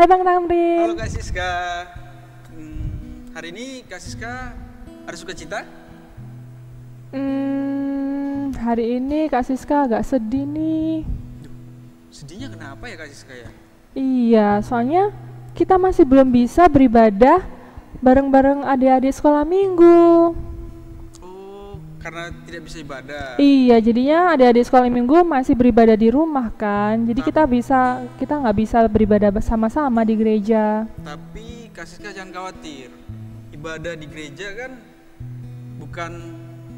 Hai Bang Halo Tamrin. Kak Siska. Hari ini Kak Siska ada sukacita? Hari ini Kak Siska agak sedih nih. Sedihnya kenapa ya Kak Siska ya? Iya, soalnya kita masih belum bisa beribadah bareng-bareng adik-adik sekolah minggu. Oh, karena tidak bisa ibadah. Iya, jadinya adik-adik sekolah minggu masih beribadah di rumah kan. Jadi Ta- kita nggak bisa beribadah bersama-sama di gereja. Tapi Kak Siska jangan khawatir. Ibadah di gereja kan bukan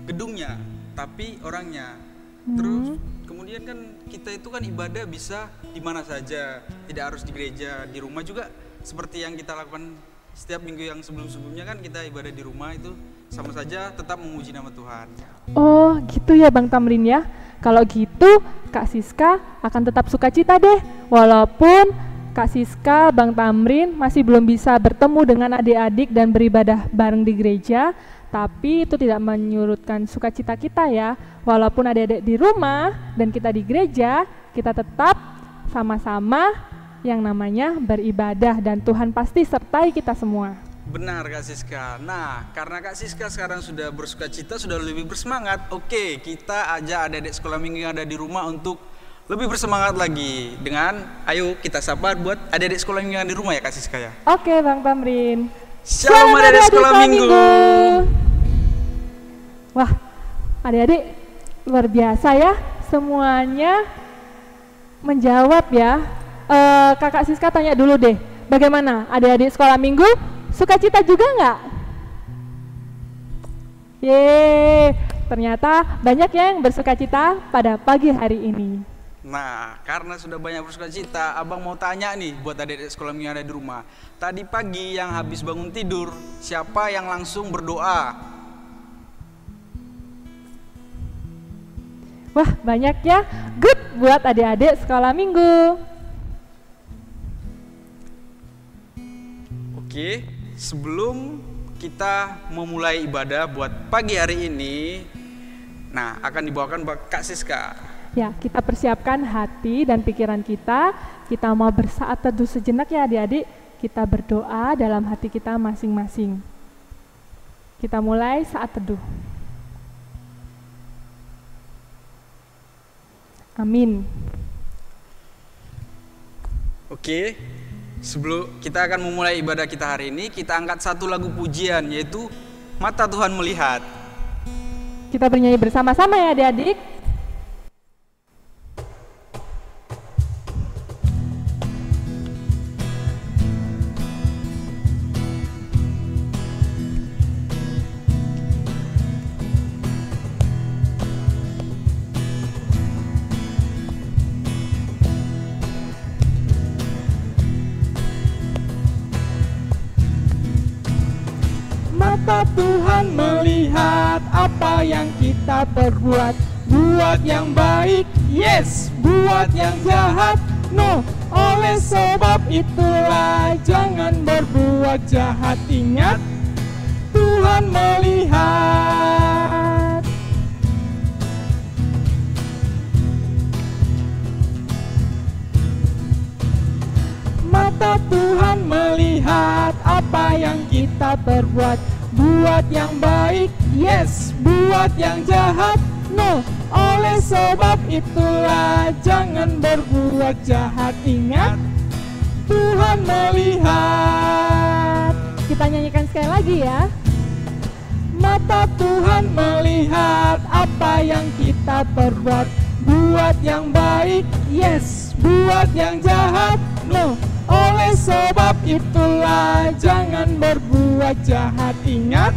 gedungnya, tapi orangnya. Terus kemudian kan kita itu kan ibadah bisa di mana saja, tidak harus di gereja, di rumah juga seperti yang kita lakukan setiap minggu yang sebelum-sebelumnya kan kita ibadah di rumah itu sama saja tetap memuji nama Tuhan. Oh, gitu ya Bang Tamrin ya. Kalau gitu, Kak Siska akan tetap sukacita deh. Walaupun Kak Siska, Bang Tamrin masih belum bisa bertemu dengan adik-adik dan beribadah bareng di gereja, tapi itu tidak menyurutkan sukacita kita ya. Walaupun adik-adik di rumah dan kita di gereja, kita tetap sama-sama yang namanya beribadah dan Tuhan pasti sertai kita semua. Benar Kak Siska. Nah, karena Kak Siska sekarang sudah bersukacita, sudah lebih bersemangat. Oke, kita ajak adik-adik sekolah minggu yang ada di rumah untuk lebih bersemangat lagi dengan ayo kita sabar buat adik-adik sekolah minggu yang di rumah ya Kak Siska ya. Oke Bang Tamrin. Shalom adik-adik sekolah minggu. Wah, adik-adik luar biasa ya, semuanya menjawab ya. Kakak Siska tanya dulu deh, bagaimana adik-adik sekolah minggu? Sukacita juga nggak? Yeay, ternyata banyak yang bersukacita pada pagi hari ini. Nah, karena sudah banyak bersukacita, abang mau tanya nih buat adik-adik sekolah minggu yang ada di rumah. Tadi pagi yang habis bangun tidur, siapa yang langsung berdoa? Wah, banyak ya. Good buat adik-adik sekolah minggu. Oke, sebelum kita memulai ibadah buat pagi hari ini, nah akan dibawakan buat Kak Siska. Ya, kita persiapkan hati dan pikiran kita. Kita mau bersaat teduh sejenak ya adik-adik. Kita berdoa dalam hati kita masing-masing. Kita mulai saat teduh. Amin. Oke, sebelum kita akan memulai ibadah kita hari ini, kita angkat satu lagu pujian yaitu Mata Tuhan Melihat. Kita bernyanyi bersama-sama ya adik-adik. Mata Tuhan melihat apa yang kita perbuat. Buat yang baik, yes. Buat yang jahat, no. Oleh sebab itulah jangan berbuat jahat. Ingat, Tuhan melihat. Mata Tuhan melihat apa yang kita perbuat. Buat yang baik, yes. Buat yang jahat, no. Oleh sebab itulah jangan berbuat jahat. Ingat, Tuhan melihat. Kita nyanyikan sekali lagi ya. Mata Tuhan melihat apa yang kita perbuat. Buat yang baik, yes. Buat yang jahat, no. Oleh sebab itulah jangan berbuat jahat. Ingat,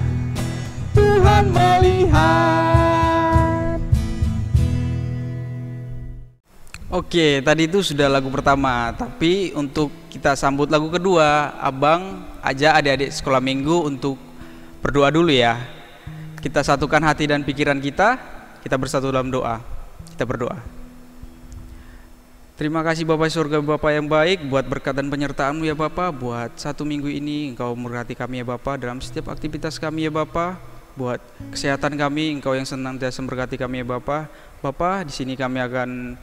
Tuhan melihat. Oke, tadi itu sudah lagu pertama, tapi untuk kita sambut lagu kedua, abang ajak adik-adik sekolah minggu untuk berdoa dulu ya. Kita satukan hati dan pikiran kita bersatu dalam doa. Kita berdoa. Terima kasih Bapak Surga, Bapak yang baik, buat berkat dan penyertaan-Mu ya Bapak. Buat satu minggu ini Engkau memberkati kami ya Bapak dalam setiap aktivitas kami ya Bapak. Buat kesehatan kami, Engkau yang senantiasa memberkati kami ya Bapak. Bapak, di sini kami akan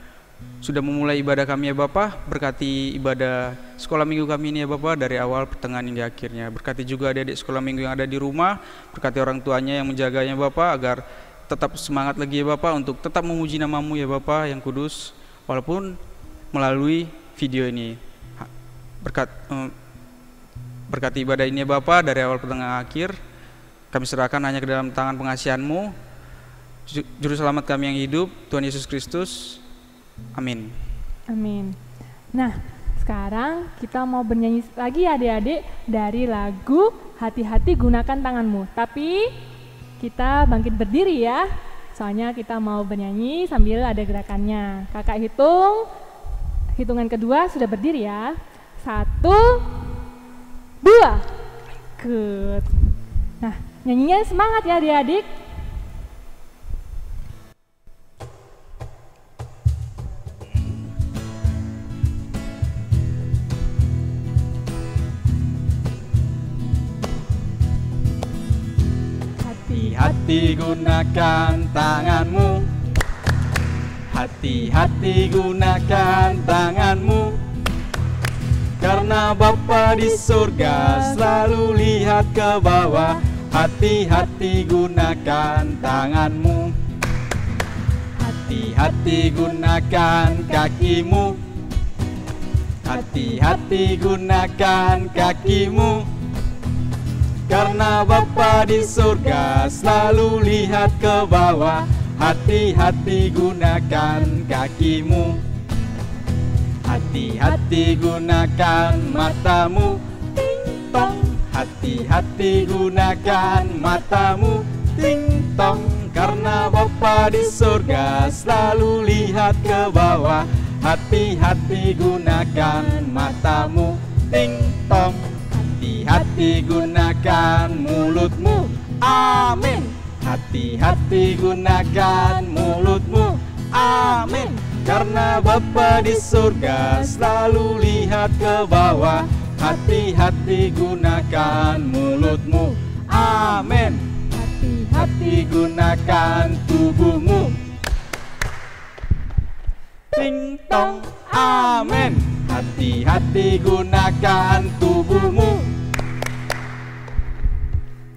sudah memulai ibadah kami ya Bapa. Berkati ibadah sekolah minggu kami ini ya Bapa, dari awal, pertengahan hingga akhirnya. Berkati juga adik-adik sekolah minggu yang ada di rumah, berkati orang tuanya yang menjaganya Bapa, agar tetap semangat lagi ya Bapa untuk tetap memuji nama-Mu ya Bapa yang kudus, walaupun melalui video ini. Berkati ibadah ini ya Bapa, dari awal, pertengahan, akhir. Kami serahkan hanya ke dalam tangan pengasihan-Mu, Juru Selamat kami yang hidup, Tuhan Yesus Kristus. Amin. Amin. Nah, sekarang kita mau bernyanyi lagi ya adik-adik dari lagu Hati-hati Gunakan Tanganmu. Tapi kita bangkit berdiri ya, soalnya kita mau bernyanyi sambil ada gerakannya. Kakak hitung, hitungan kedua sudah berdiri ya. 1, 2. Good. Nah, nyanyinya semangat ya adik-adik. Hati-hati gunakan tanganmu, hati-hati gunakan tanganmu, karena Bapa di surga selalu lihat ke bawah. Hati-hati gunakan tanganmu, hati-hati gunakan kakimu, hati-hati gunakan kakimu, karena Bapa di surga selalu lihat ke bawah. Hati-hati gunakan kakimu, hati-hati gunakan matamu, ting tong. Hati-hati gunakan matamu, ting tong, karena Bapa di surga selalu lihat ke bawah. Hati-hati gunakan matamu, ting tong. Hati-hati gunakan mulutmu, amin. Hati-hati gunakan mulutmu, amin, karena Bapa di surga selalu lihat ke bawah. Hati-hati gunakan mulutmu, amin. Hati-hati gunakan tubuhmu, ting tong, amin. Hati-hati gunakan tubuhmu,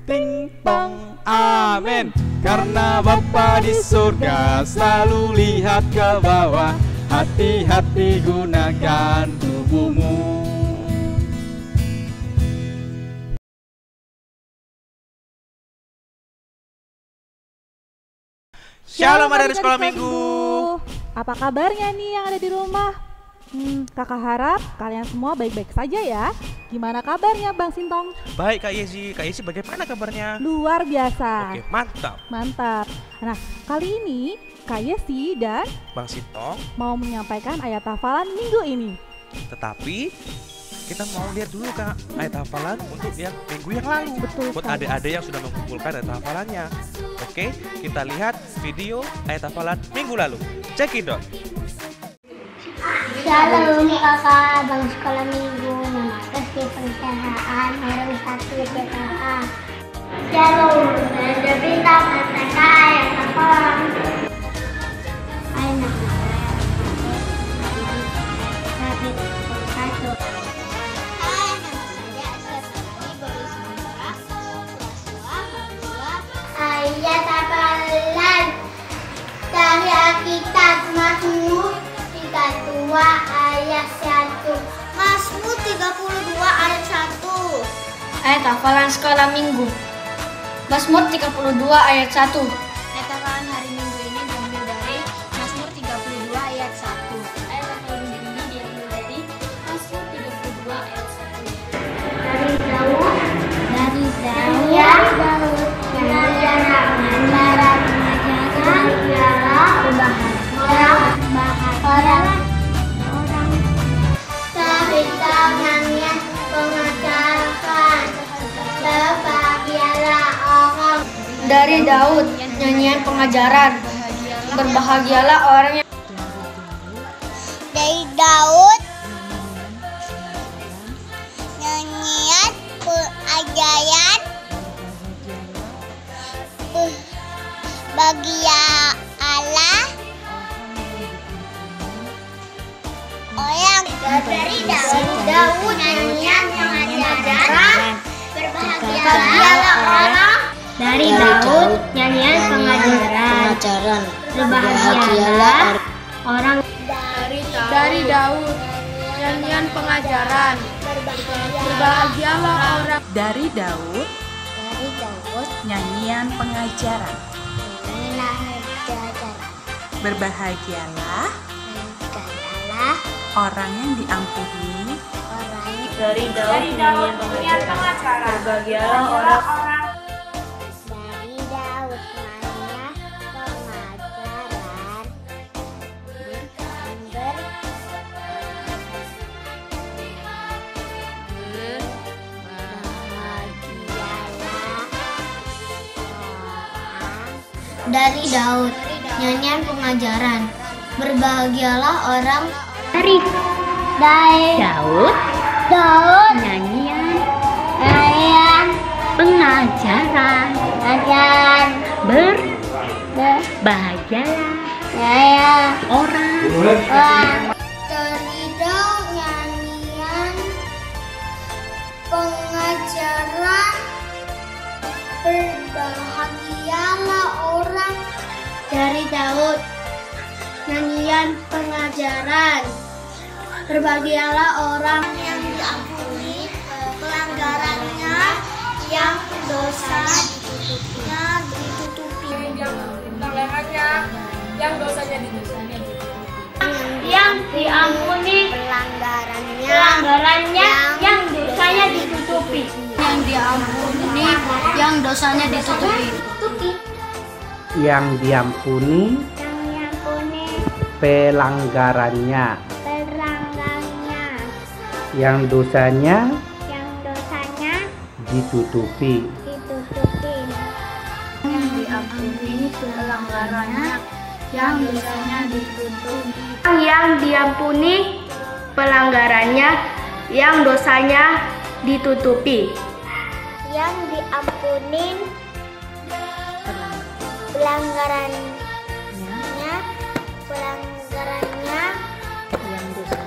ting tong, amin, karena Bapa di surga selalu lihat ke bawah. Hati-hati gunakan tubuhmu. Shalom adik sekolah minggu. Apa kabarnya nih yang ada di rumah? Kakak harap kalian semua baik-baik saja ya. Gimana kabarnya Bang Sintong? Baik Kak Yesi. Kak Yesi bagaimana kabarnya? Luar biasa. Oke, mantap. Mantap. Nah, kali ini Kak Yesi dan Bang Sintong mau menyampaikan ayat hafalan minggu ini. Tetapi kita mau lihat dulu Kak ayat hafalan untuk yang minggu yang lalu. Betul buat sekali. adik-adik yang sudah mengumpulkan ayat hafalannya. Oke, kita lihat video ayat hafalan minggu lalu. Cekidot. Shalom kakak bang sekolah minggu, memakai perusahaan hari 1 PKA. Shalom, dan bintang PKA ayat hafalan. Ayat Nabi 1. Ayat hafalan dari Alkitab Mazmur 32 ayat 1. Mazmur 32 ayat 1. Ayat hafalan sekolah minggu. Mazmur 32 ayat 1. Ayat hafalan hari Minggu ini diambil dari Mazmur 32 ayat 1. Ayat hafalan minggu ini diambil dari Mazmur 32 ayat 1. Dari Daud yang mengajar orang tangannya mengajarkan berbahagialah orang. Dari Daud, nyanyian pengajaran. Berbahagialah orang yang Dari Daud nyanyian pengajaran bagi Allah Dari Daud nyanyian pengajaran. Berbahagialah orang. Dari Daud nyanyian pengajaran. Berbahagialah orang. Dari Daud nyanyian pengajaran. Berbahagialah orang. Dari Daud nyanyian pengajaran. Berbahagialah orang yang diampuni. Dari Daud nyanyian pengajaran. Berbahagialah orang. Dari Daud nyanyian pengajaran. Dari Daud nyanyian pengajaran. Berbahagialah orang. Dari Daud nyanyian pengajaran. Berbahagialah orang. Dari Daud nyanyian pengajaran. Berbahagialah orang. Dari Daud nyanyian pengajaran. Berbahagialah orang yang diampuni pelanggarannya, yang dosanya ditutupi. Yang dosanya ditutupi. Yang diampuni pelanggarannya, yang dosanya ditutupi. Yang diampuni, yang dosanya ditutupi. Yang diampuni pelanggarannya, yang dosanya ditutupi. Yang diampuni pelanggarannya, yang dosanya ditutupi. Yang diampuni pelanggarannya, yang dosanya ditutupi. Yang diampuni pelanggarannya, yang dosanya ditutupi. Yang diampuni pelanggarannya, yang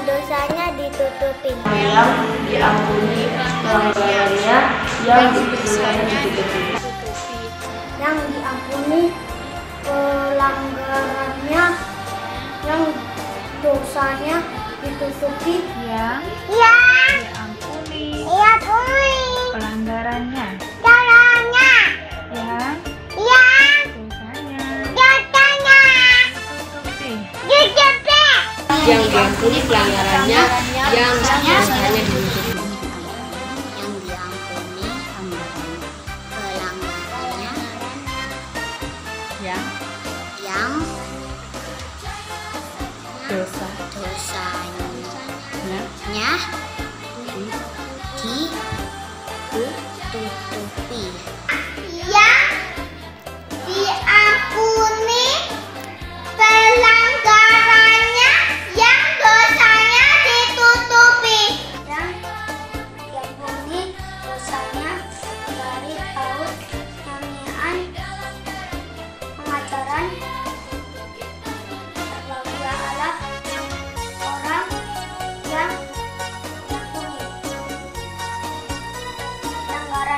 dosanya ditutupi. Yang diampuni pelanggarannya, yang dosanya ditutupi. Yang Diampuni pelanggarannya. Yang diampuni pelanggarannya, yang dosanya ditutupi. Yang diampuni pelanggarannya, Yang yang dosanya ditutupi. Yang diampuni pelanggarannya, yang dosanya ditutupi. Yang diampuni dosanya. Dari Daud nyanyian pengajaran. Berbahagialah orang yang diampuni pelanggarannya, yang dosanya ditutupi. Diampuni pelanggarannya, yang dosanya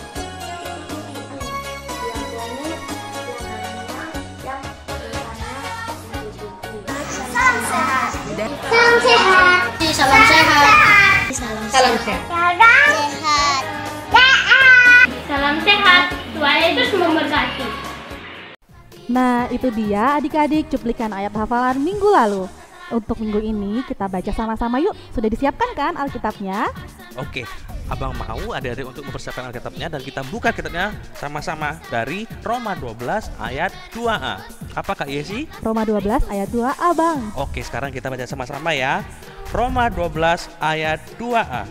ditutupi. Salam sehat. Salam sehat. Salam sehat. Salam sehat. Salam sehat. Tuhan Yesus memberkati. Nah, itu dia adik-adik cuplikan ayat hafalan minggu lalu. Untuk minggu ini kita baca sama-sama yuk. Sudah disiapkan kan Alkitabnya? Oke, Abang mau adik-adik untuk mempersiapkan Alkitabnya dan kita buka kitabnya sama-sama dari Roma 12 ayat 2a. Apa Kak Yesi? Roma 12 ayat 2a Bang. Oke, sekarang kita baca sama-sama ya. Roma 12 ayat 2a.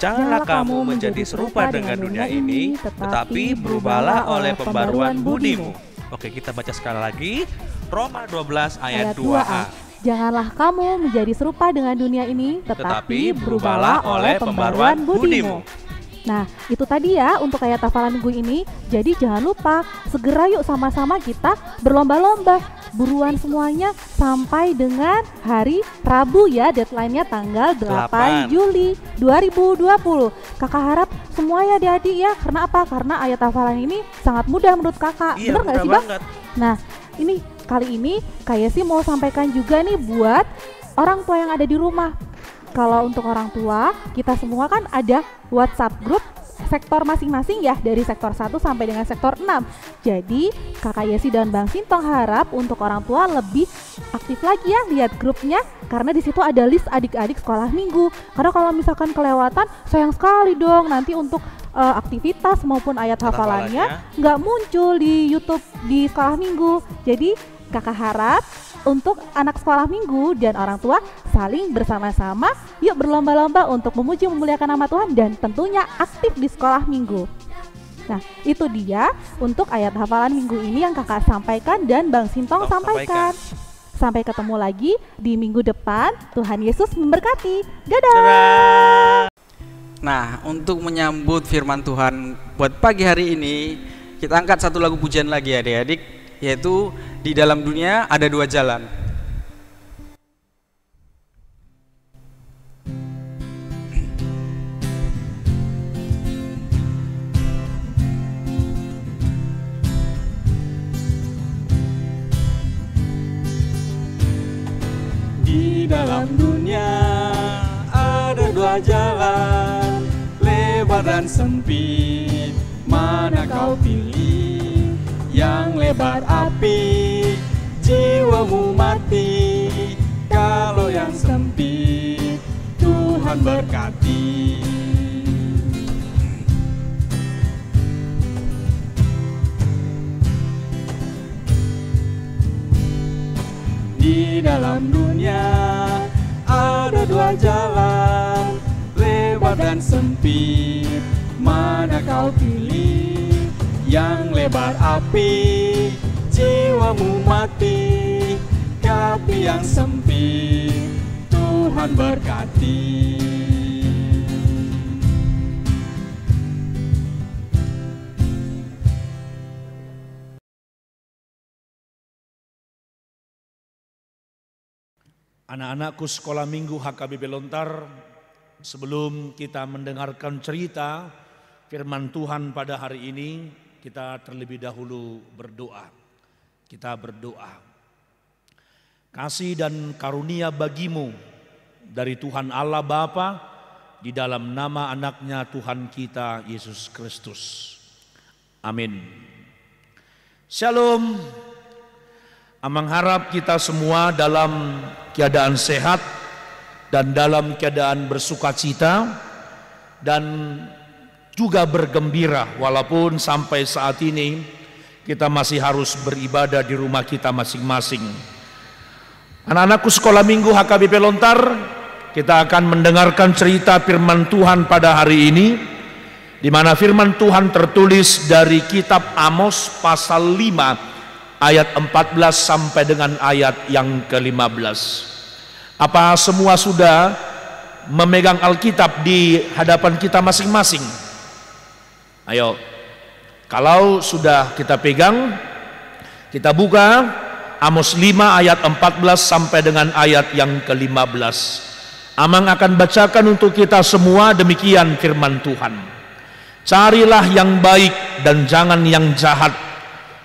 Janganlah kamu menjadi serupa dengan dunia ini, tetapi berubahlah oleh pembaruan budimu. Oke, kita baca sekali lagi. Roma 12 ayat 2a. Janganlah kamu menjadi serupa dengan dunia ini, tetapi berubahlah oleh pembaruan budimu. Nah, itu tadi ya untuk ayat hafalan minggu ini. Jadi jangan lupa, segera yuk sama-sama kita berlomba-lomba. Buruan semuanya sampai dengan hari Rabu ya, deadline-nya tanggal 8 Juli 2020. Kakak harap semua ya adik-adik ya. Karena apa? Karena ayat hafalan ini sangat mudah menurut kakak. Iya, bener nggak sih Bang? banget. Nah, ini kali ini Kak Yesi mau sampaikan juga nih buat orang tua yang ada di rumah. Kalau untuk orang tua, kita semua kan ada WhatsApp group sektor masing-masing ya, dari sektor 1 sampai dengan sektor 6. Jadi Kakak Yesi dan Bang Sintong harap untuk orang tua lebih aktif lagi ya lihat grupnya, karena di situ ada list adik-adik sekolah minggu. Karena kalau misalkan kelewatan, sayang sekali dong nanti untuk aktivitas maupun ayat hafalannya nggak muncul di YouTube di sekolah minggu. Jadi kakak harap untuk anak sekolah minggu dan orang tua saling bersama-sama yuk berlomba-lomba untuk memuji memuliakan nama Tuhan dan tentunya aktif di sekolah minggu. Nah, itu dia untuk ayat hafalan minggu ini yang kakak sampaikan dan Bang Sintong sampaikan. Sampai ketemu lagi di minggu depan. Tuhan Yesus memberkati. Dadah. Nah, untuk menyambut firman Tuhan buat pagi hari ini, kita angkat satu lagu pujian lagi adik-adik, yaitu Di Dalam Dunia Ada Dua Jalan. Di dalam dunia ada dua jalan, lebar dan sempit, mana kau pilih? Yang lebar api, jiwamu mati. Kalau yang sempit, Tuhan berkati. Di dalam dunia ada dua jalan, lebar dan sempit, mana kau pilih? Yang lebar api, jiwamu mati. Tapi yang sempit, Tuhan berkati. Anak-anakku sekolah minggu HKBP Lontar, sebelum kita mendengarkan cerita firman Tuhan pada hari ini, kita terlebih dahulu berdoa. Kita berdoa. Kasih dan karunia bagimu dari Tuhan Allah Bapa di dalam nama anaknya Tuhan kita Yesus Kristus. Amin. Shalom. Amang harap kita semua dalam keadaan sehat dan dalam keadaan bersukacita dan juga bergembira, walaupun sampai saat ini kita masih harus beribadah di rumah kita masing-masing. Anak-anakku sekolah minggu HKBP Lontar, kita akan mendengarkan cerita firman Tuhan pada hari ini, di mana firman Tuhan tertulis dari kitab Amos pasal 5 ayat 14 sampai dengan ayat yang ke-15. Apa semua sudah memegang Alkitab di hadapan kita masing-masing? Ayo, kalau sudah kita pegang, kita buka Amos 5 ayat 14 sampai dengan ayat yang ke-15. Amang akan bacakan untuk kita semua demikian firman Tuhan. Carilah yang baik dan jangan yang jahat,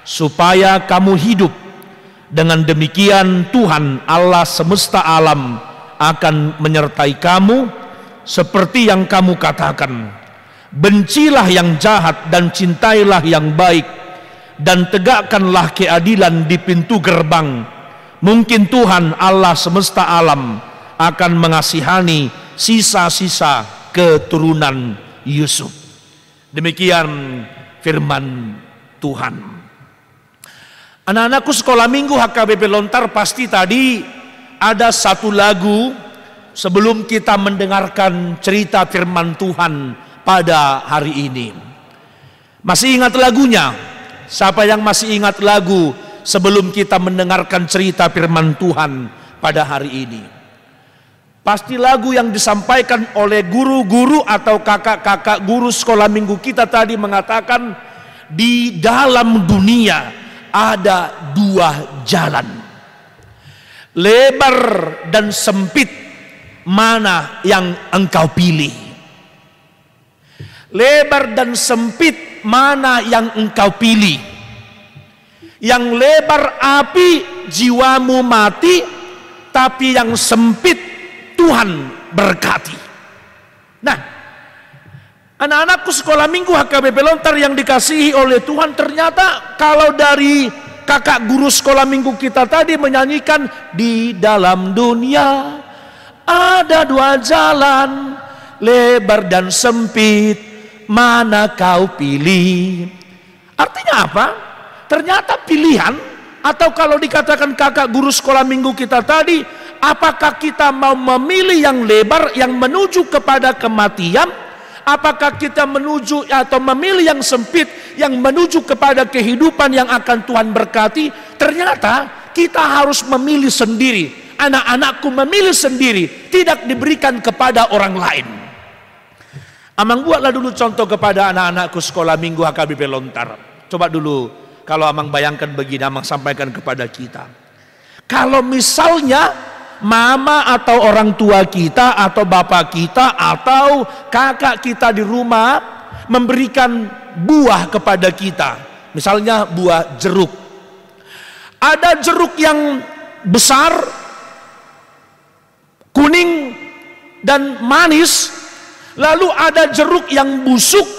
supaya kamu hidup. Dengan demikian Tuhan Allah semesta alam akan menyertai kamu seperti yang kamu katakan. Bencilah yang jahat dan cintailah yang baik, dan tegakkanlah keadilan di pintu gerbang. Mungkin Tuhan Allah semesta alam akan mengasihani sisa-sisa keturunan Yusuf. Demikian firman Tuhan. Anak-anakku sekolah minggu HKBP Lontar, pasti tadi ada satu lagu sebelum kita mendengarkan cerita firman Tuhan pada hari ini. Masih ingat lagunya? Siapa yang masih ingat lagu sebelum kita mendengarkan cerita firman Tuhan pada hari ini? Pasti lagu yang disampaikan oleh guru-guru atau kakak-kakak guru sekolah minggu kita tadi mengatakan, di dalam dunia ada dua jalan, lebar dan sempit, mana yang engkau pilih? Lebar dan sempit, mana yang engkau pilih? Yang lebar api jiwamu mati, tapi yang sempit Tuhan berkati. Nah, anak-anakku sekolah minggu HKBP Lontar yang dikasihi oleh Tuhan, ternyata kalau dari kakak guru sekolah minggu kita tadi menyanyikan, di dalam dunia ada dua jalan, lebar dan sempit, mana kau pilih? Artinya apa? Ternyata pilihan, atau kalau dikatakan kakak guru sekolah minggu kita tadi, apakah kita mau memilih yang lebar yang menuju kepada kematian, apakah kita menuju atau memilih yang sempit yang menuju kepada kehidupan yang akan Tuhan berkati? Ternyata kita harus memilih sendiri. Anak-anakku memilih sendiri, tidak diberikan kepada orang lain. Amang buatlah dulu contoh kepada anak-anakku sekolah minggu HKBP Lontar. Coba dulu, kalau Amang bayangkan begini, Amang sampaikan kepada kita. Kalau misalnya mama atau orang tua kita atau bapak kita atau kakak kita di rumah memberikan buah kepada kita, misalnya buah jeruk. Ada jeruk yang besar, kuning dan manis, lalu ada jeruk yang busuk,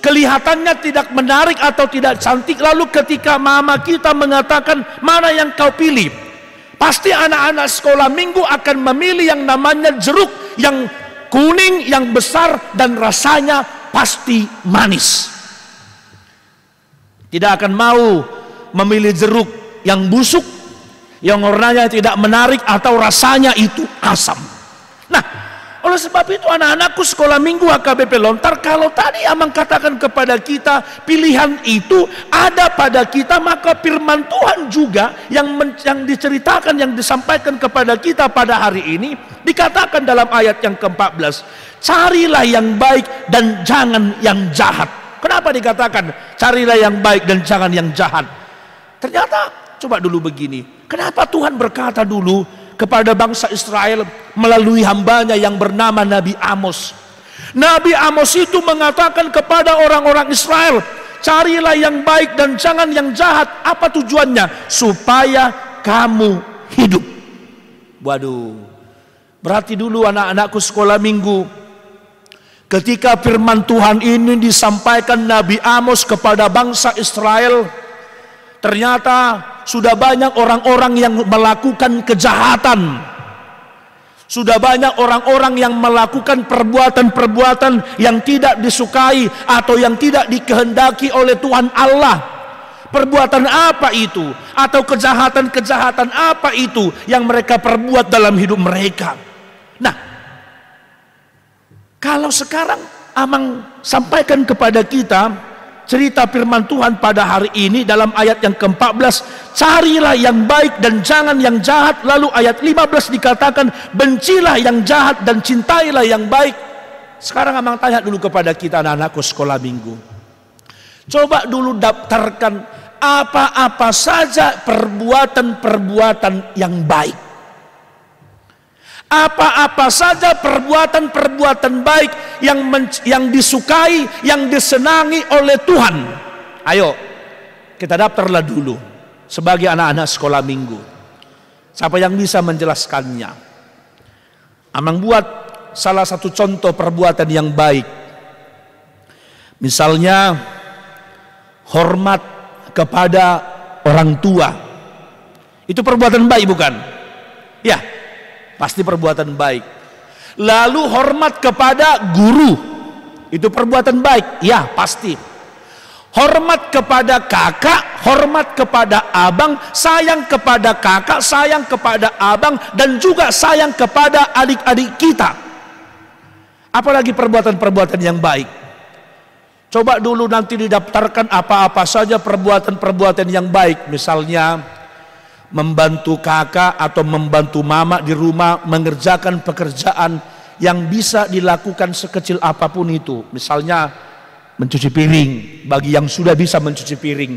kelihatannya tidak menarik atau tidak cantik. Lalu ketika mama kita mengatakan, mana yang kau pilih? Pasti anak-anak sekolah minggu akan memilih yang namanya jeruk yang kuning, yang besar, dan rasanya pasti manis. Tidak akan mau memilih jeruk yang busuk, yang warnanya tidak menarik atau rasanya itu asam. Nah, oleh sebab itu anak-anakku sekolah minggu HKBP Lontar, kalau tadi Amang katakan kepada kita pilihan itu ada pada kita, maka firman Tuhan juga yang diceritakan, yang disampaikan kepada kita pada hari ini, dikatakan dalam ayat yang ke-14, carilah yang baik dan jangan yang jahat. Kenapa dikatakan carilah yang baik dan jangan yang jahat? Ternyata coba dulu begini, kenapa Tuhan berkata dulu kepada bangsa Israel melalui hambanya yang bernama Nabi Amos? Nabi Amos itu mengatakan kepada orang-orang Israel, carilah yang baik dan jangan yang jahat. Apa tujuannya? Supaya kamu hidup. Waduh, berarti dulu anak-anakku sekolah minggu, ketika firman Tuhan ini disampaikan Nabi Amos kepada bangsa Israel, ternyata sudah banyak orang-orang yang melakukan kejahatan. Sudah banyak orang-orang yang melakukan perbuatan-perbuatan yang tidak disukai atau yang tidak dikehendaki oleh Tuhan Allah. Perbuatan apa itu? Atau kejahatan-kejahatan apa itu yang mereka perbuat dalam hidup mereka? Nah, kalau sekarang Amang sampaikan kepada kita cerita firman Tuhan pada hari ini dalam ayat yang ke-14, carilah yang baik dan jangan yang jahat. Lalu ayat 15 dikatakan, bencilah yang jahat dan cintailah yang baik. Sekarang Amang tanya dulu kepada kita anak-anakku sekolah minggu, coba dulu daftarkan apa-apa saja perbuatan-perbuatan yang baik. Apa-apa saja perbuatan-perbuatan baik yang disukai, yang disenangi oleh Tuhan. Ayo, kita daftarlah dulu sebagai anak-anak sekolah minggu. Siapa yang bisa menjelaskannya? Amang buat salah satu contoh perbuatan yang baik. Misalnya, hormat kepada orang tua. Itu perbuatan baik bukan? Ya, pasti perbuatan baik. Lalu hormat kepada guru, itu perbuatan baik. Ya, pasti. Hormat kepada kakak, hormat kepada abang, sayang kepada kakak, sayang kepada abang, dan juga sayang kepada adik-adik kita. Apalagi perbuatan-perbuatan yang baik. Coba dulu nanti didaftarkan apa-apa saja perbuatan-perbuatan yang baik. Misalnya membantu kakak atau membantu mama di rumah mengerjakan pekerjaan yang bisa dilakukan sekecil apapun itu. Misalnya mencuci piring bagi yang sudah bisa mencuci piring,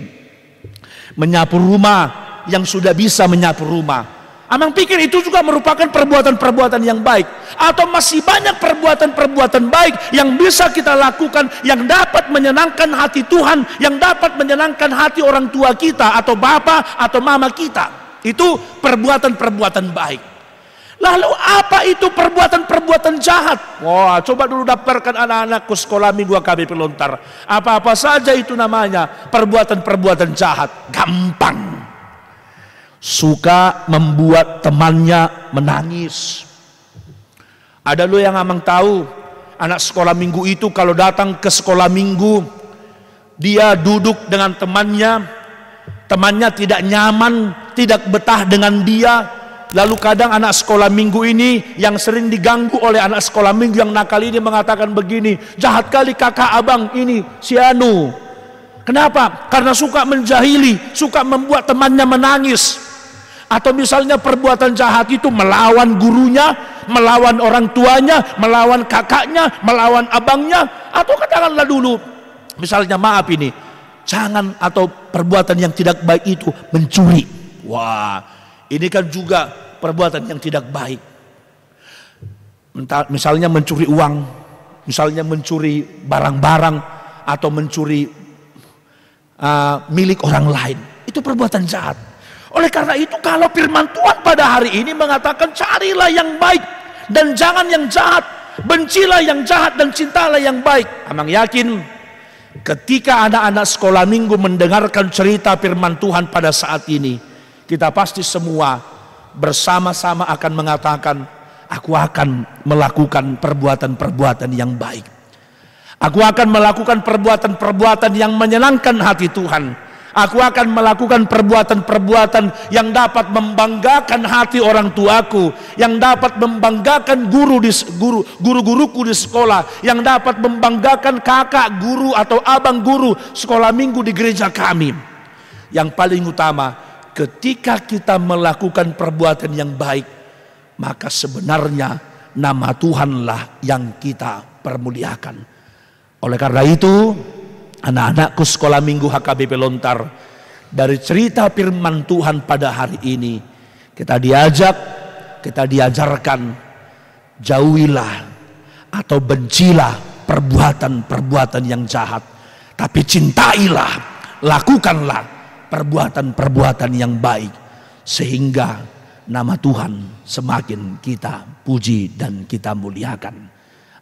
menyapu rumah yang sudah bisa menyapu rumah. Amang pikir itu juga merupakan perbuatan-perbuatan yang baik. Atau masih banyak perbuatan-perbuatan baik yang bisa kita lakukan, yang dapat menyenangkan hati Tuhan, yang dapat menyenangkan hati orang tua kita atau bapak atau mama kita. Itu perbuatan-perbuatan baik. Lalu apa itu perbuatan-perbuatan jahat? Wah, coba dulu daftarkan anak-anakku sekolah minggu HKBP Lontar. Apa-apa saja itu namanya perbuatan-perbuatan jahat. Gampang. Suka membuat temannya menangis. Ada lo yang amang tahu, anak sekolah minggu itu kalau datang ke sekolah minggu, dia duduk dengan temannya, temannya tidak nyaman, tidak betah dengan dia. Lalu kadang anak sekolah minggu ini yang sering diganggu oleh anak sekolah minggu yang nakal ini mengatakan begini, jahat kali kakak abang ini si Anu. Kenapa? Karena suka menjahili, suka membuat temannya menangis. Atau misalnya perbuatan jahat itu melawan gurunya, melawan orang tuanya, melawan kakaknya, melawan abangnya. Atau katakanlah dulu, misalnya maaf ini, jangan atau perbuatan yang tidak baik itu mencuri. Wah, ini kan juga perbuatan yang tidak baik. Misalnya mencuri uang, misalnya mencuri barang-barang, atau mencuri milik orang lain. Itu perbuatan jahat. Oleh karena itu kalau firman Tuhan pada hari ini mengatakan carilah yang baik dan jangan yang jahat, bencilah yang jahat dan cintalah yang baik. Amang yakin ketika anak-anak sekolah minggu mendengarkan cerita firman Tuhan pada saat ini, kita pasti semua bersama-sama akan mengatakan, aku akan melakukan perbuatan-perbuatan yang baik. Aku akan melakukan perbuatan-perbuatan yang menyenangkan hati Tuhan. Aku akan melakukan perbuatan-perbuatan yang dapat membanggakan hati orang tuaku, yang dapat membanggakan guru-guruku di sekolah, yang dapat membanggakan kakak guru atau abang guru sekolah minggu di gereja kami. Yang paling utama, ketika kita melakukan perbuatan yang baik, maka sebenarnya nama Tuhanlah yang kita permuliakan. Oleh karena itu, anak-anakku sekolah minggu HKBP Lontar, dari cerita firman Tuhan pada hari ini, kita diajak, kita diajarkan, jauhilah atau bencilah perbuatan-perbuatan yang jahat, tapi cintailah, lakukanlah perbuatan-perbuatan yang baik, sehingga nama Tuhan semakin kita puji dan kita muliakan.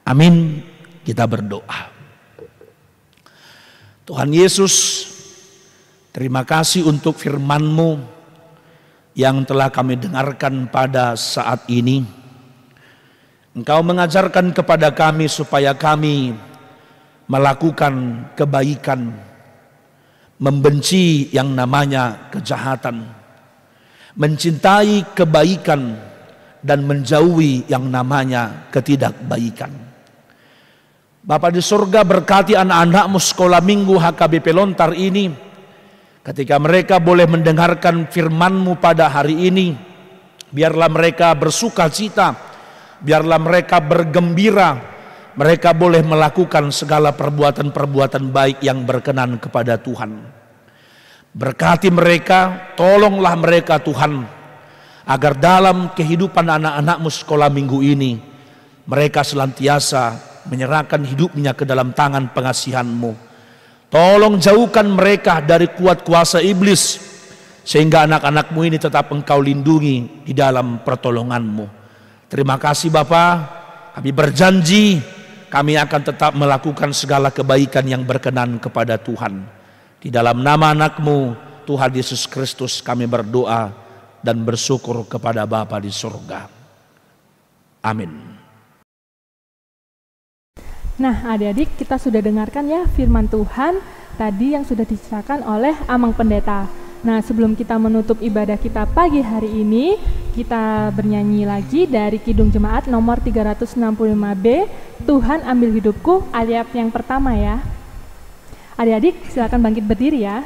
Amin. Kita berdoa. Tuhan Yesus, terima kasih untuk firman-Mu yang telah kami dengarkan pada saat ini. Engkau mengajarkan kepada kami supaya kami melakukan kebaikan, membenci yang namanya kejahatan, mencintai kebaikan, dan menjauhi yang namanya ketidakbaikan. Bapa di surga, berkati anak-anak-Mu sekolah minggu HKBP Lontar ini, ketika mereka boleh mendengarkan firman-Mu pada hari ini, biarlah mereka bersuka cita, biarlah mereka bergembira, mereka boleh melakukan segala perbuatan-perbuatan baik yang berkenan kepada Tuhan. Berkati mereka, tolonglah mereka Tuhan, agar dalam kehidupan anak-anak-Mu sekolah minggu ini, mereka senantiasa menyerahkan hidupnya ke dalam tangan pengasihan-Mu. Tolong jauhkan mereka dari kuat kuasa iblis, sehingga anak-anak-Mu ini tetap Engkau lindungi di dalam pertolongan-Mu. Terima kasih Bapa, kami berjanji kami akan tetap melakukan segala kebaikan yang berkenan kepada Tuhan. Di dalam nama anak-Mu Tuhan Yesus Kristus kami berdoa dan bersyukur kepada Bapa di surga. Amin. Nah, adik-adik, kita sudah dengarkan ya firman Tuhan tadi yang sudah diceritakan oleh Amang Pendeta. Nah, sebelum kita menutup ibadah kita pagi hari ini, kita bernyanyi lagi dari Kidung Jemaat nomor 365B, Tuhan Ambil Hidupku, ayat yang pertama ya. Adik-adik, silakan bangkit berdiri ya.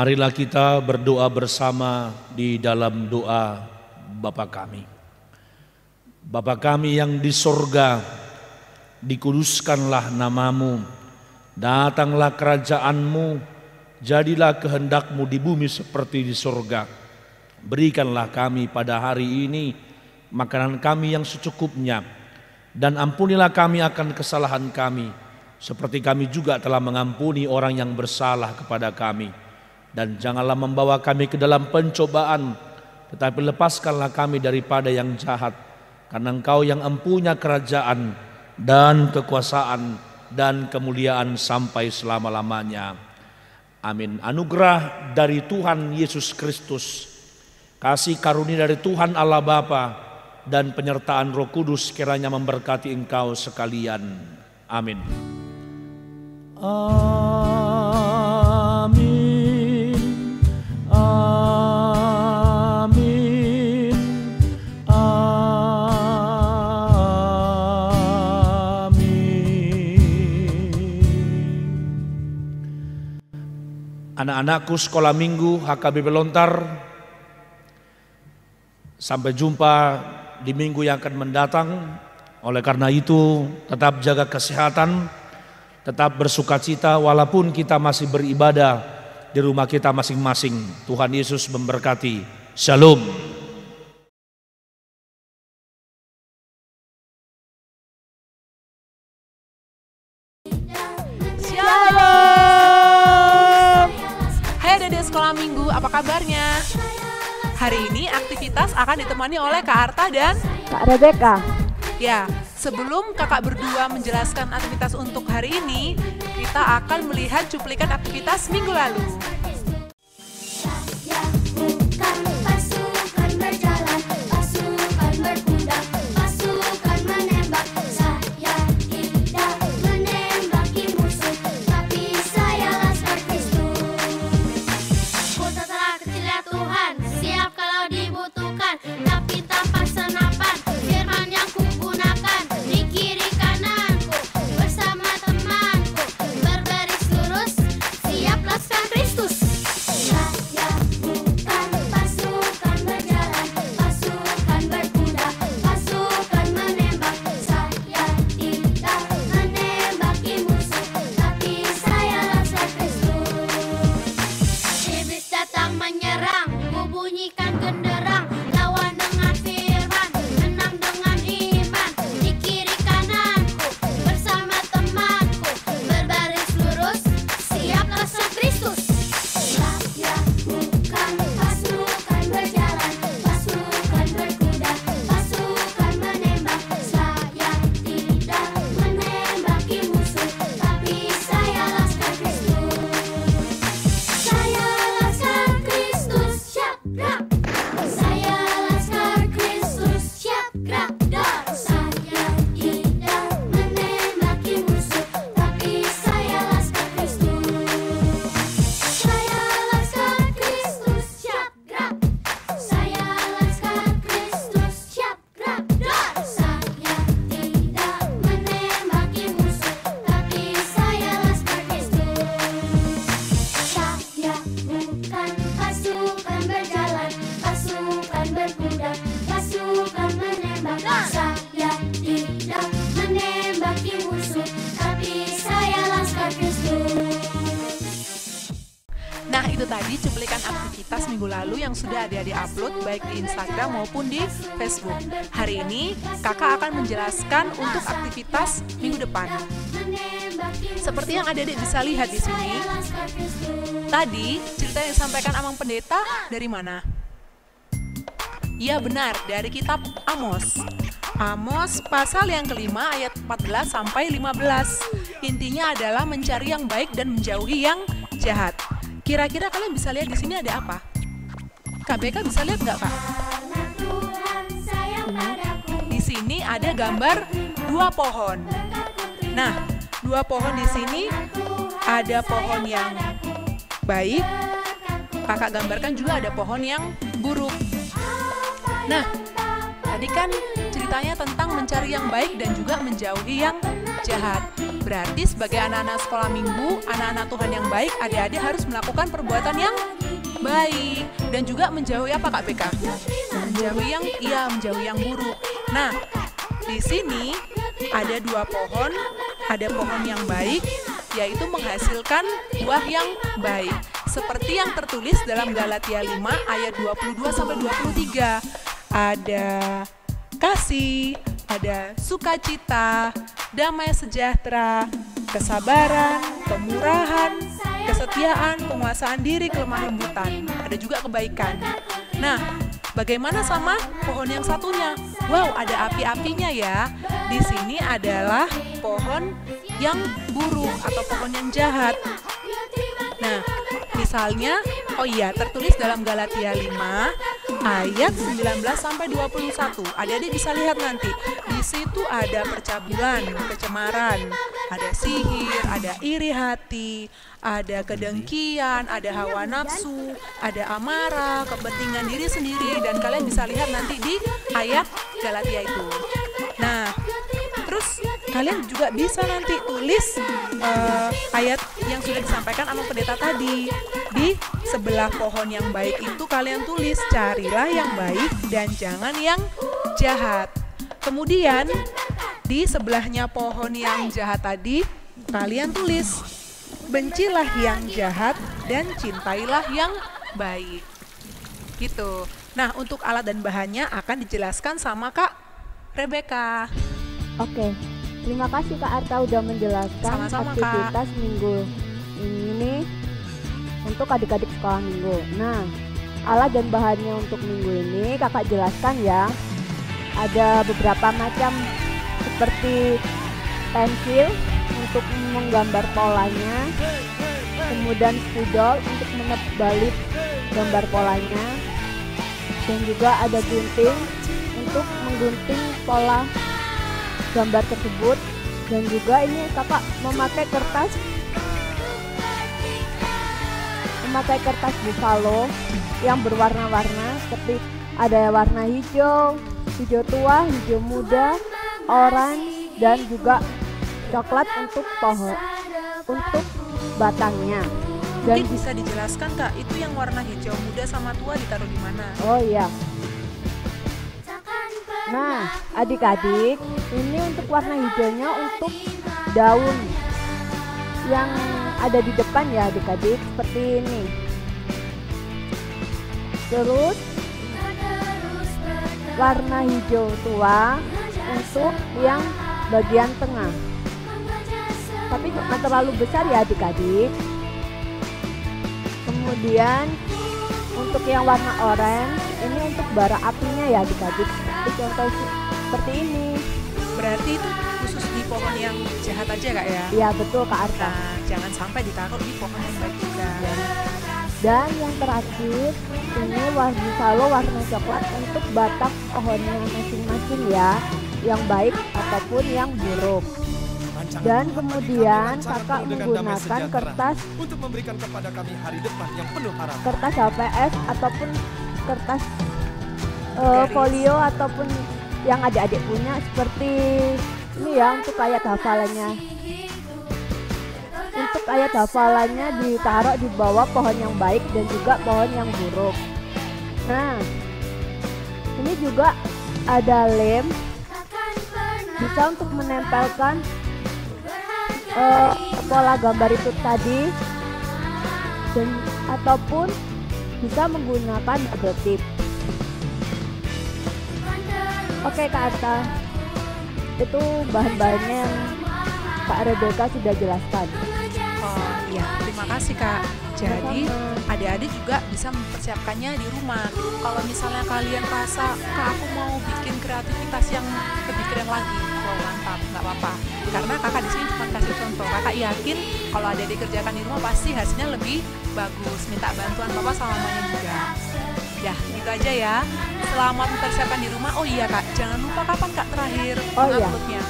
Marilah kita berdoa bersama di dalam doa Bapa kami. Bapa kami yang di sorga, dikuduskanlah namamu, datanglah kerajaanmu, jadilah kehendakmu di bumi seperti di sorga. Berikanlah kami pada hari ini makanan kami yang secukupnya, dan ampunilah kami akan kesalahan kami, seperti kami juga telah mengampuni orang yang bersalah kepada kami. Dan janganlah membawa kami ke dalam pencobaan, tetapi lepaskanlah kami daripada yang jahat. Karena Engkau yang empunya kerajaan dan kekuasaan dan kemuliaan sampai selama-lamanya. Amin. Anugerah dari Tuhan Yesus Kristus, kasih karunia dari Tuhan Allah Bapa, dan penyertaan Roh Kudus kiranya memberkati engkau sekalian. Amin. Amin. Amin. Amin. Anak-anakku sekolah minggu HKBP Lontar, sampai jumpa di minggu yang akan mendatang. Oleh karena itu, tetap jaga kesehatan, tetap bersukacita walaupun kita masih beribadah di rumah kita masing-masing. Tuhan Yesus memberkati. Shalom. Shalom. Hai Adik-adik sekolah minggu, apa kabarnya? Hari ini aktivitas akan ditemani oleh Kak Arta dan Kak Rebecca. Ya, sebelum kakak berdua menjelaskan aktivitas untuk hari ini, kita akan melihat cuplikan aktivitas minggu lalu. Nah, itu tadi cuplikan aktivitas minggu lalu yang sudah adik-adik upload baik di Instagram maupun di Facebook. Hari ini kakak akan menjelaskan untuk aktivitas minggu depan. Seperti yang adik-adik bisa lihat di sini, tadi cerita yang disampaikan Amang Pendeta dari mana? Ya benar, dari kitab Amos. Amos pasal yang kelima ayat 14 sampai 15. Intinya adalah mencari yang baik dan menjauhi yang jahat. Kira-kira kalian bisa lihat di sini ada apa? Kak Beka bisa lihat nggak, Kak? Di sini ada gambar dua pohon. Nah, dua pohon di sini ada pohon yang baik. Kakak gambarkan juga ada pohon yang buruk. Nah, tadi kan ceritanya tentang mencari yang baik dan juga menjauhi yang jahat. Berarti sebagai anak-anak sekolah minggu, anak-anak Tuhan yang baik, adik-adik harus melakukan perbuatan yang baik, dan juga menjauhi apa Kak Beka? Menjauhi yang buruk. Nah, di sini ada 2 pohon, ada pohon yang baik, yaitu menghasilkan buah yang baik. Seperti yang tertulis dalam Galatia 5 ayat 22-23. Ada kasih, ada sukacita, damai sejahtera, kesabaran, kemurahan, kesetiaan, penguasaan diri, kelemah lembutan. Ada juga kebaikan. Nah, bagaimana sama pohon yang satunya? Wow, ada api-apinya ya. Di sini adalah pohon yang buruk atau pohon yang jahat. Nah, misalnya, tertulis dalam Galatia 5 ayat 19-21. Adik-adik bisa lihat nanti. Di situ ada percabulan, kecemaran, ada sihir, ada iri hati, ada kedengkian, ada hawa nafsu, ada amarah, kepentingan diri sendiri, dan kalian bisa lihat nanti di ayat Galatia itu. Nah, terus kalian juga bisa nanti tulis ayat yang sudah disampaikan sama pendeta tadi. Di sebelah pohon yang baik itu kalian tulis, carilah yang baik dan jangan yang jahat. Kemudian di sebelahnya pohon yang jahat tadi kalian tulis, bencilah yang jahat dan cintailah yang baik. Gitu. Nah, untuk alat dan bahannya akan dijelaskan sama Kak Rebecca. Oke, terima kasih Kak Arta udah menjelaskan Sama-sama, aktivitas Kak. minggu ini untuk adik-adik sekolah minggu. Nah, alat dan bahannya untuk minggu ini kakak jelaskan ya. Ada beberapa macam seperti pensil untuk menggambar polanya, kemudian spidol untuk menebali gambar polanya, dan juga ada gunting untuk menggunting pola gambar tersebut, dan juga ini kakak memakai kertas buffalo yang berwarna-warna, seperti ada warna hijau, hijau tua, hijau muda, oranye, dan juga coklat untuk pohon, untuk batangnya. Dan mungkin bisa dijelaskan Kak, itu yang warna hijau muda sama tua ditaruh di mana? Oh iya. Nah, adik-adik, ini untuk warna hijaunya untuk daun yang ada di depan ya adik-adik, seperti ini. Terus warna hijau tua untuk yang bagian tengah, tapi jangan terlalu besar ya adik-adik. Kemudian untuk yang warna oranye, ini untuk bara apinya ya adik-adik, seperti contoh seperti ini. Berarti itu khusus di pohon yang jahat aja Kak ya? Iya betul Kak Arta. Nah, jangan sampai ditaruh di pohon yang baik juga. Dan yang terakhir, ini buffalo warna coklat untuk batang pohonnya masing-masing ya, yang baik ataupun yang buruk. Dan kemudian kakak menggunakan kertas untuk memberikan kepada kami hari depan yang penuh harapan. Kertas HPS ataupun kertas folio ataupun yang adik-adik punya, seperti ini ya, untuk ayat hafalannya. Untuk ayat hafalannya ditaruh di bawah pohon yang baik dan juga pohon yang buruk. Nah, ini juga ada lem, bisa untuk menempelkan pola gambar itu tadi, dan ataupun bisa menggunakan double tip. Oke Kak Arta, itu bahan-bahannya yang Kak Rebecca sudah jelaskan. Oh iya, terima kasih Kak. Jadi adik-adik juga bisa mempersiapkannya di rumah. Kalau misalnya kalian rasa, Kak aku mau bikin kreativitas yang lebih keren lagi, wow mantap, nggak apa-apa. Karena kakak di sini cuma kasih contoh. Kakak yakin kalau adik-adik kerjakan di rumah pasti hasilnya lebih bagus. Minta bantuan papa sama mamanya juga. Ya, gitu aja ya. Selamat mempersiapkan di rumah. Oh iya Kak, jangan lupa kapan Kak terakhir uploadnya?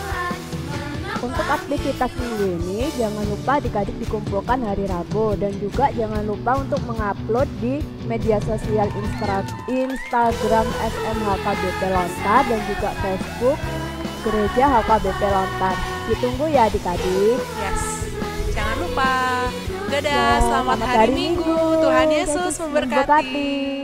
Untuk aktivitas minggu ini jangan lupa adik-adik dikumpulkan hari Rabu, dan juga jangan lupa untuk mengupload di media sosial Instagram SMHKBP Lontar dan juga Facebook Gereja HKBP Lontar. Ditunggu ya adik-adik. Yes. Jangan jangan lupa. Dadah, selamat hari Minggu. Tuhan Yesus memberkati.